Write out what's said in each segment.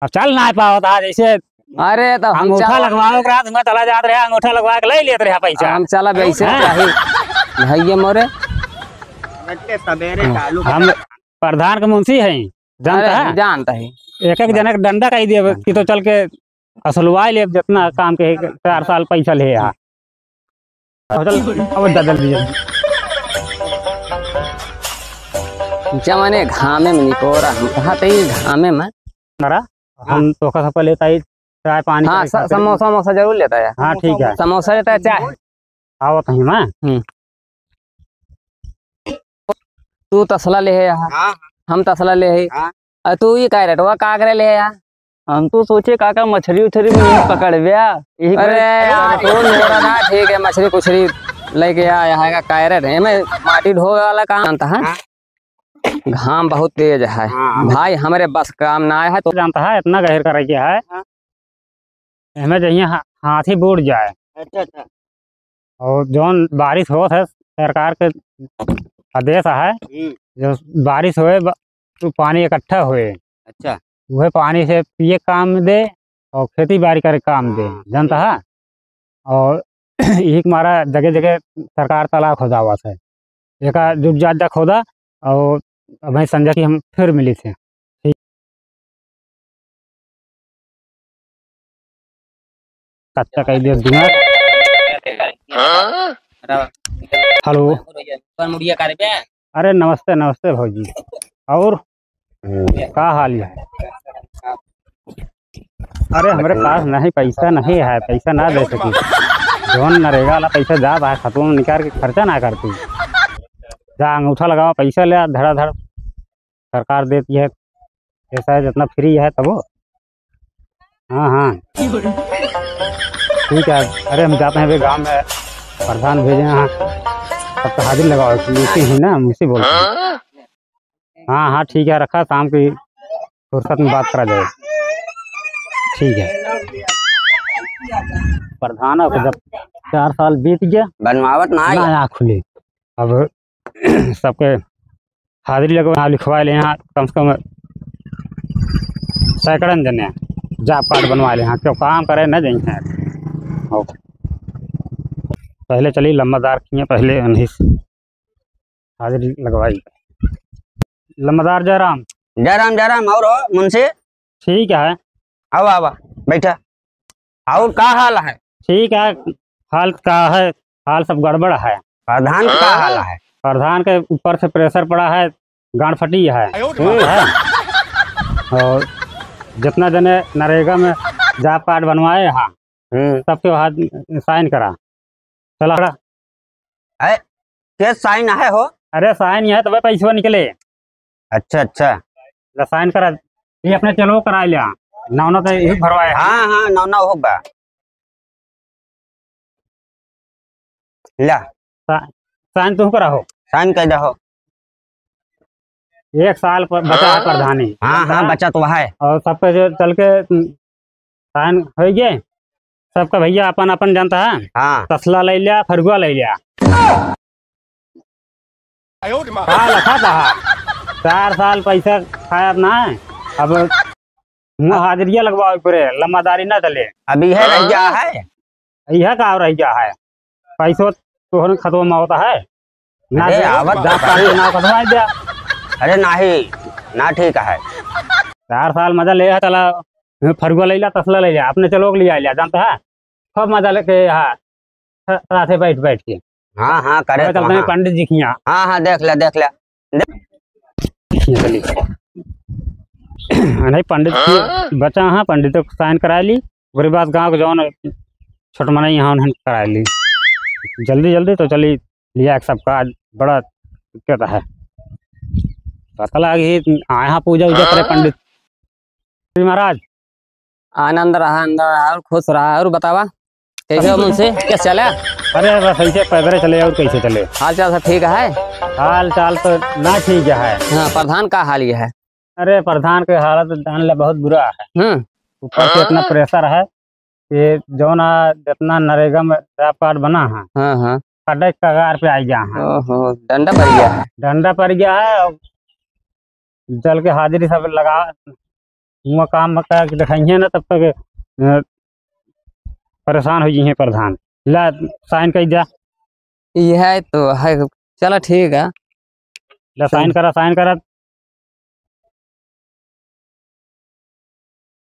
अब चल ना पाओ था जैसे अरे तो हम अंगूठा लगवाओ के रात में चला जात रहे, अंगूठा लगवा के ले लेते रहे पैसा। हम चला वैसे भाई मोरे हम प्रधान के मुंशी हैं, जानता है एक एक जने डंडा कही दिए कि तो चल के असलवाई ले जितना काम के 4 साल पैसा ले यहाँ जमाने घामे में निकोरा हम कहा थे घामे में हम तो सबको लेता ही चाय पानी। हाँ समोसा जरूर लेता है। हाँ ठीक है, समोसा लेता है, चाय आओ कहीं मैं। तू तसला ले है यहाँ, हम तसला ले है, तू ये कह रहा का करे ले है। हम तो सोचे काका मछली उछली में पकड़ गया। अरे यार तो ना ठीक है, मछली कुछली लेके आया है कैरेट है में माटी ढो वाला काम है। घाम बहुत तेज है भाई, हमारे बस काम ना है। तो जानता है इतना गहर कर गया है हमें चाहिए हाथी बूढ़ जाए। अच्छा। और जो बारिश हो है सरकार के आदेश है, जो बारिश होए तो पानी इकट्ठा हुए, अच्छा वह पानी से पिए काम दे और खेती बाड़ी करे काम दे, जानता है। और एक हमारा जगह जगह सरकार तालाब खोदा हुआ है, एक जुट जात खोदा और वही संजय की हम फिर मिली थे। कच्चा कह दिया दिमाग। हेलो अरे नमस्ते नमस्ते भौजी, और क्या हाल है? अरे हमारे पास नहीं पैसा नहीं है, पैसा ना दे सकी, जोन नरेगा वाला पैसा जा रहा है खत्म निकाल के खर्चा ना करती, जा अंगूठा लगाओ पैसा ले धड़ाधड़ सरकार देती है, ऐसा है जितना फ्री है तब। हाँ ठीक है। अरे हम जाते हैं अभी गाँव में, प्रधान भेजे हैं तब तो हाजिर लगाओ, मुझसे ही ना मुझसे बोलते हैं। हाँ ठीक है, रखा, शाम की फुर्सत में बात करा जाए। ठीक है प्रधान, अब जब 4 साल बीत गया बनवावट ना खुली, अब सबके हाजिरी लगवा लिखवा ले यहाँ, कम से कम सैकड़न जने जॉब कार्ड बनवा ले यहाँ, क्यों काम करे न जाए हैं। पहले चली लम्बादार किए, पहले हाजिरी लगवाई। लम्बादार जयराम और मुंशी ठीक है, आवा बैठा। और का हाल है? ठीक है, हाल का है, हाल सब गड़बड़ है। प्रधान का हाल है? प्रधान के ऊपर से प्रेशर पड़ा है, गांड फटी है। और जितना जने नरेगा में जॉब कार्ड बनवाए हाँ सबके हाथ साइन करा चला। क्या साइन है हो? अरे साइन है तो पैसा निकले। अच्छा साइन करा, ये अपने चलो करा लिया, नौना तो यही भरवाए। हाँ नौना होगा ला साइन तुम करा हो, साइन कर हो। 1 साल पर बचा है प्रधानी। हाँ बचा तो है। और सबके जो चल के साइन हो गए सबका, भैया अपन अपन जानता है। हाँ तसला ले लिया, फरगुआ ले लिया, रखा था 4 साल पैसा खाया अपना है। अब हाजिरिया लगवाओ पूरे, लम्बादारी ना चले। अभी है रह गया है, यह का रह गया है, पैसों तो खत्म होता है ना, खत्म दिया। अरे नहीं ना ठीक है। 4 साल मजा ले चला, फरगुआ ले लिया, तसला ले लिया, अपने चलो लिया जानता है, खूब मजा लेके यहाँ साथे बैठ के। हाँ करे चलते हैं पंडित जी की यहाँ। हाँ देख ले नहीं पंडित बचा, हाँ पंडित को साइन करा ली, उसके बाद गाँव के जौन छोट मना यहाँ उन्होंने करा ली जल्दी तो चली लिया। सबका बड़ा दिक्कत है, पता लगी यहाँ पूजा उजा करे पंडित महाराज। आनंद रहा, अंदर और खुश रहा। और बतावा कैसे हो मुझसे, कैसे चले? अरे बस ऐसे पैदल चले, और कैसे चले? हाल चाल सब ठीक है? हाल चाल तो ना ठीक है। हाँ प्रधान का हाल ये है? अरे प्रधान के हालत जान ले बहुत बुरा है, ऊपर से इतना प्रेशर है कि जो ना जितना नरेगा में जॉब कार्ड बना है कटक कगार पे आई गया है। डंडा पड़ गया है, डंडा पड़ गया है। और जल के हाजिरी सब लगा हुआ काम का दिखाइए ना तब तक परेशान हो जाइए प्रधान। ला साइन कर जा, यह तो है। चलो ठीक है। ला साइन करा।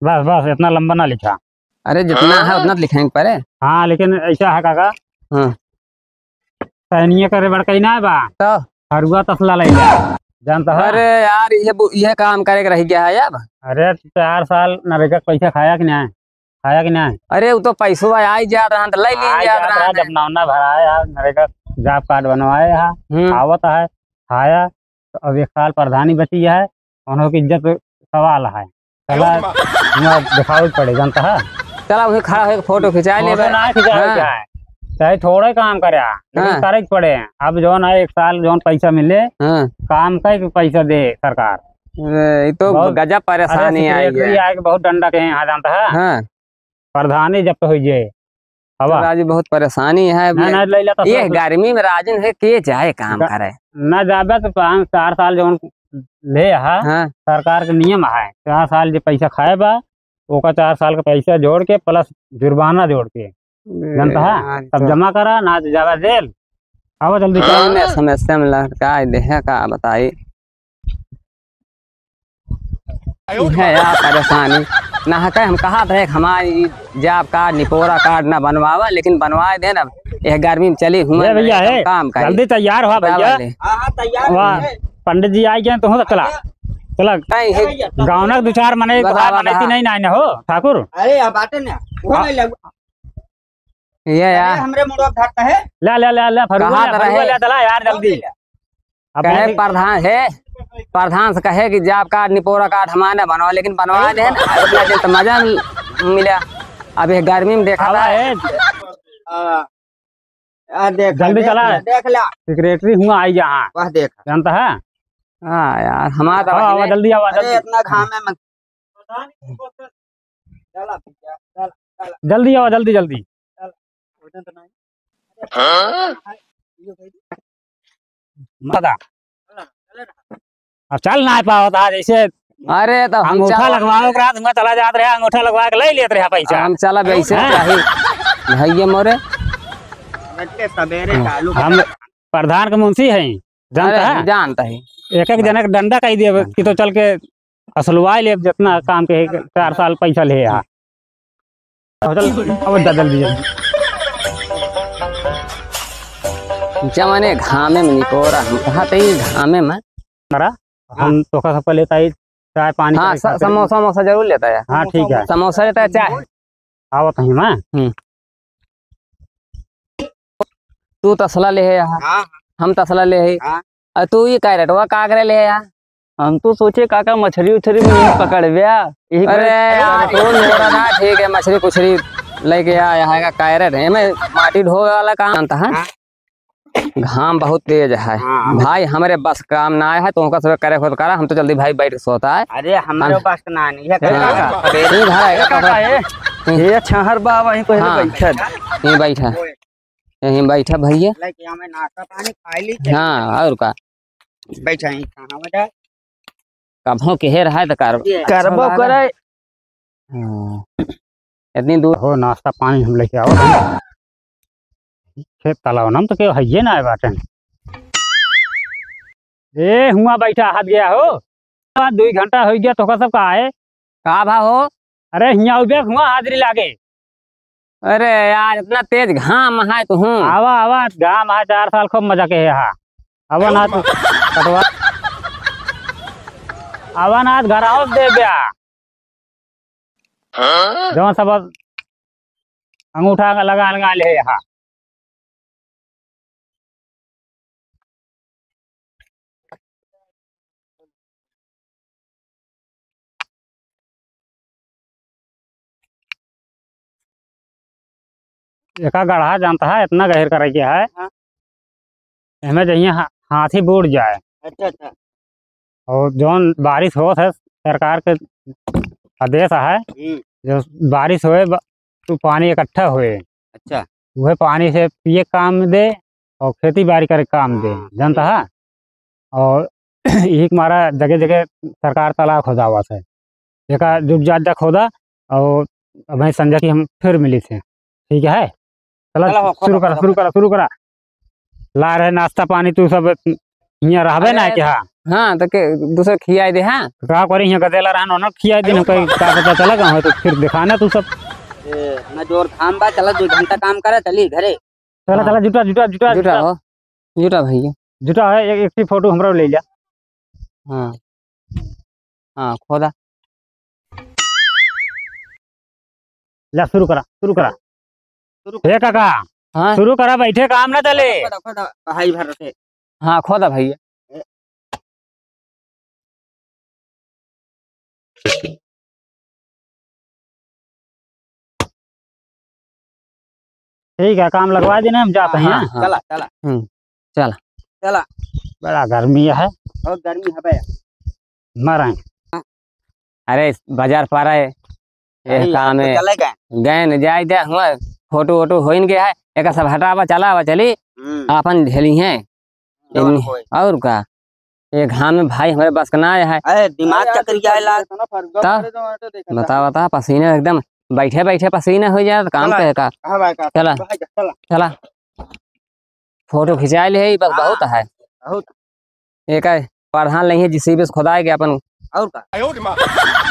बस बस इतना लंबा ना लिखा। अरे जितना है उतना तो लिखेंगे परे। हाँ लेकिन ऐसा है काका, हाँ साइनिए करे बड़ कहीं ना है बा, तो हरुआ तसला ले जा जानता है। अरे यार ये काम करे के रह गया है यार। अरे 4 साल नरेगा का पैसा खाया कि नहीं, खाया कि नहीं? अरे वो तो पैसों आई जा रहा तो ले ली आ जा जात रहा रहा, जब नौना भराए है नरेगा जॉब कार्ड बनवाए है, आवत है खाया। तो अब 1 साल प्रधानी बची है, उन्हों की इज्जत सवाल है। चला हुआ दिखाओ पड़े जानता है। चला वही खड़ा होकर फोटो खिंचा ले। फोटो ना खिंचावे क्या है, चाहे थोड़ा काम करे लेकिन करे के पड़े। अब जो ना 1 साल जो पैसा मिले काम का ही पैसा दे सरकार। ये तो गजब परेशानी आई है। आए बहुत डंडा के यहाँ जानता है। हाँ प्रधानी जब तो हो जाए हवा राजू बहुत परेशानी है। ना ले लेता ये गर्मी में राजन है के जाए काम करे ना जाबे तो 4 साल जो ले हाँ सरकार के नियम है। 4 साल जो पैसा खाए बा ओका 4 साल का पैसा जोड़ के प्लस जुर्माना जोड़ के जानता है तब जमा करा ना तो जावा जेल। आओ जल्दी समस्या में लड़का देखे का बताई है यार परेशानी ना है। हम कहा था हमारी जॉब कार्ड निपोरा कार्ड ना बनवावा लेकिन बनवाए दे ना। यह गर्मी में चली हुआ भैया है काम कर जल्दी तैयार हुआ भैया। पंडित जी आई गए तो चला चला गाँव ना 2-4 मने नहीं ना हो ठाकुर। अरे अब आते ना ये यार हमरे मुड़वा धरता है। ला फरुआ ले चला यार जल्दी। कहे प्रधान है प्रधान से कहे कि जॉब कार्ड निपोरा कार्ड हमारे बनवा लेकिन बनवा दे ना दिन तो मजा मिला। अब ये गर्मी में देखा है जल्दी चला देख ला सेक्रेटरी हुआ आई यहाँ वह देख जानता है। हाँ यार हमारा जल्दी आवा इतना घाम है जल्दी आओ जल्दी अब चल ना पाओ था जैसे। अरे तो अंगूठा लगवाओ चला जात रहे अंगूठा लगवा के ले लेते रहे पैसा। हम चला वैसे भैया मोरे हम प्रधान के मुंशी है जानता है एक जने का डंडा कही दे कि तो चल के असलवाई ले जितना काम के 4 साल पैसा ले जल्दी जमाने घामे में निकोरा हम कहा घामे में हम तो सब लेता है चाय पानी। हाँ समोसा जरूर लेता है। हाँ ठीक है समोसा लेता है चाय आवत ही मैं। तू तसला ले है यहाँ हम तसला ले है तू ये कह रहा का करे ले है यहाँ। हम तो सोचे काका मछली उछली में पकड़ गया। अरे यार ठीक है मछली कुछली लेके आया है कैरेट है मैं माटी ढोए वाला काम जानता है। घाम बहुत तेज है भाई हमारे बस काम ना आया है तो उनका सब करे खुद करा। हम तो जल्दी भाई बैठ के सोता है। अरे हमारे पास ना नहीं है ये छहर बा वहीं पे बैठा यहीं बैठा भैया नाश्ता पानी खा ली। हाँ और का बैठा ही कभों के हेर है तो करबो करे इतनी दूर हो नाश्ता पानी हम लेके आओ खेत तालाब नाम तो क्यों है ना बाटे। ए हुआ बैठा हाथ गया हो 2 घंटा हो गया तो सब कहा है कहा भा हो। अरे हिया हुआ हाजिरी लागे। अरे यार इतना तेज घाम है तो हूँ आवा घाम है 4 साल खूब मजा के यहाँ आवा ना तो कटवा आवा ना घर आओ दे गया जो सब अंगूठा लगा ले यहाँ। एक गढ़ा जानता है इतना गहर करे के है हमें जहिए हाथी बूढ़ जाए। अच्छा और जौन बारिश हो है सरकार के आदेश है जो बारिश होए तो पानी इकट्ठा हुए। अच्छा वह पानी से पिए काम दे और खेती बाड़ी करे काम दे जानता है। और यही हमारा जगह जगह सरकार तालाब खोदावत है एक जुट ज्यादा खोदा और वही संजय की हम फिर मिली थे। ठीक है चला चलो, खोदा, शुरू करा खोदा, शुरू करा शुरू करा। ला रहे नाश्ता पानी तू सब यहाँ रहबे ना क्या? हाँ तो के दूसरे खियाई दे। हाँ तो का करे यहाँ गदेला रहना ना खिया दिन कहीं का पता चला गाँव तो फिर दिखाना तू सब। ना जोर काम बा, चला 2 घंटा काम करे चली घरे। चला चला जुटा जुटा जुटा जुटा हो जुटा भैया। जुटा है एक एक फोटो हमरा ले लिया। हाँ हाँ खोदा। ला शुरू करा शुरू करा। हे काका हाँ शुरू करा, बैठे काम ना चले। हाई भर से हाँ खोदा भैया। ठीक है काम लगवा देना, हम जाते हैं। हाँ, हाँ। चला चला चला चला। बड़ा गर्मी है, बहुत गर्मी है बे। मर अरे बाजार पर आए ये काम है चले गए। गए न जाए दे हुआ फोटो वोटो हो गया है। एक सब हटावा चलावा चली अपन झेली है और का ये घाम में भाई हमारे बस का ना आया है। अरे दिमाग चक्कर जाए ला। बता बता पसीना एकदम बैठे बैठे पसीना हो जाए तो काम पे का। चला चला फोटो खिंचा ले है बस बहुत है। बहुत। एक प्रधान नहीं है जिस बस खुदा के अपन और का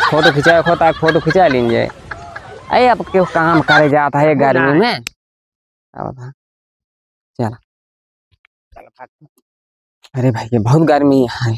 फोटो खिंचाए खोता फोटो खिंचा लीजिए। अरे अब क्यों काम करे जाता है गर्मी में। अब चला अरे भाई ये बहुत गर्मी है।